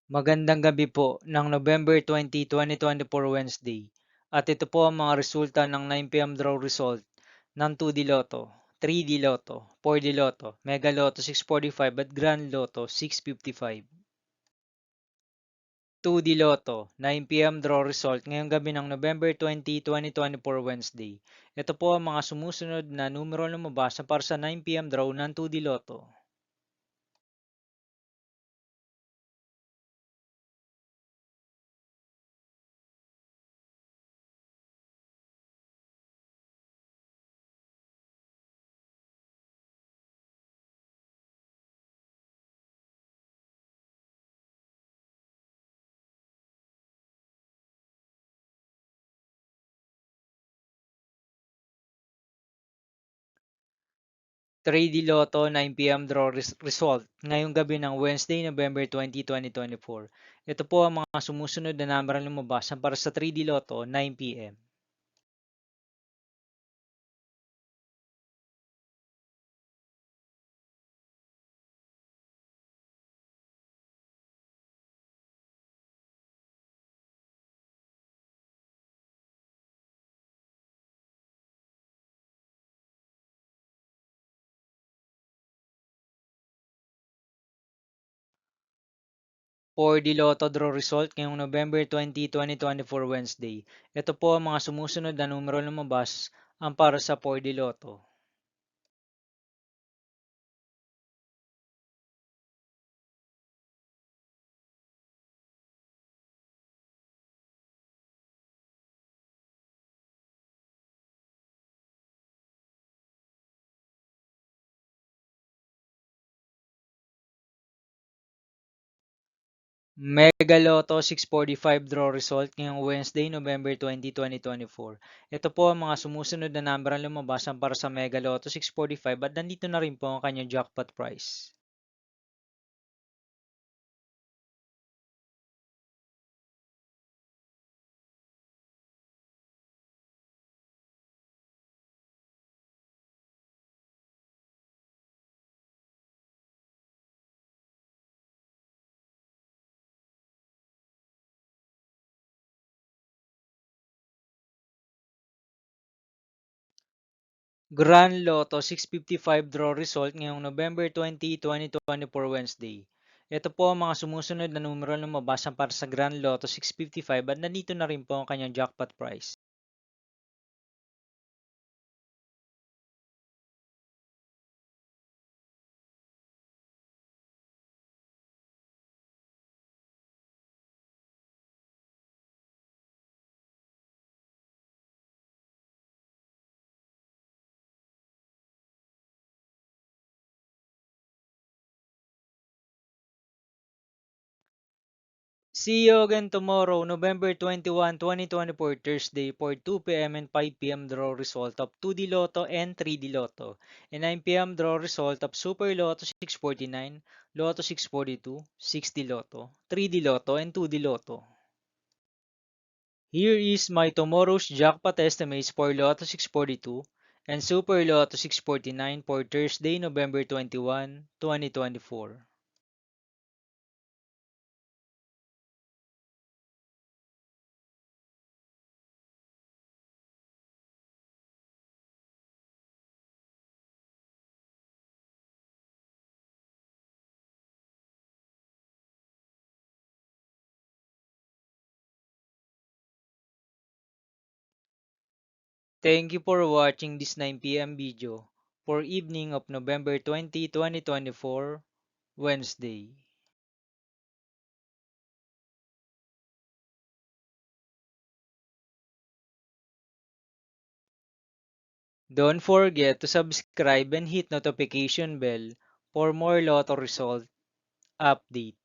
Magandang gabi po ng November 20, 2024 Wednesday. At ito po ang mga resulta ng 9 PM draw result ng 2D Lotto, 3D Lotto, 4D Lotto, Mega Lotto 645 at Grand Lotto 655. 2D Lotto, 9 PM draw result ngayong gabi ng November 20, 2024 Wednesday. Ito po ang mga sumusunod na numero lumabas para sa 9 PM draw ng 2D Lotto. 3D Lotto 9 PM draw result ngayong gabi ng Wednesday, November 20, 2024. Ito po ang mga sumusunod na number na lumabas para sa 3D Lotto 9 PM. For the Lotto draw result ngayong November 20, 2024 Wednesday. Ito po ang mga sumusunod na numero na lumabas para sa 4D Lotto. Mega Lotto 645 draw result ngayong Wednesday, November 20, 2024. Ito po ang mga sumusunod na number ang lumabas para sa Mega Lotto 645 at nandito na rin po ang kanyang jackpot price. Grand Lotto 655 draw result ngayong November 20, 2024 Wednesday. Ito po ang mga sumusunod na numero na lumabas para sa Grand Lotto 655 at nandito na rin po ang kanyang jackpot price. See you again tomorrow, November 21, 2024, Thursday for 2 PM and 5 PM draw result of 2D Lotto and 3D Lotto, and 9 PM draw result of Super Lotto 649, Lotto 642, 6D Lotto, 3D Lotto, and 2D Lotto. Here is my tomorrow's jackpot estimates for Lotto 642 and Super Lotto 649 for Thursday, November 21, 2024. Thank you for watching this 9 PM video for evening of November 20, 2024, Wednesday. Don't forget to subscribe and hit notification bell for more Lotto result update.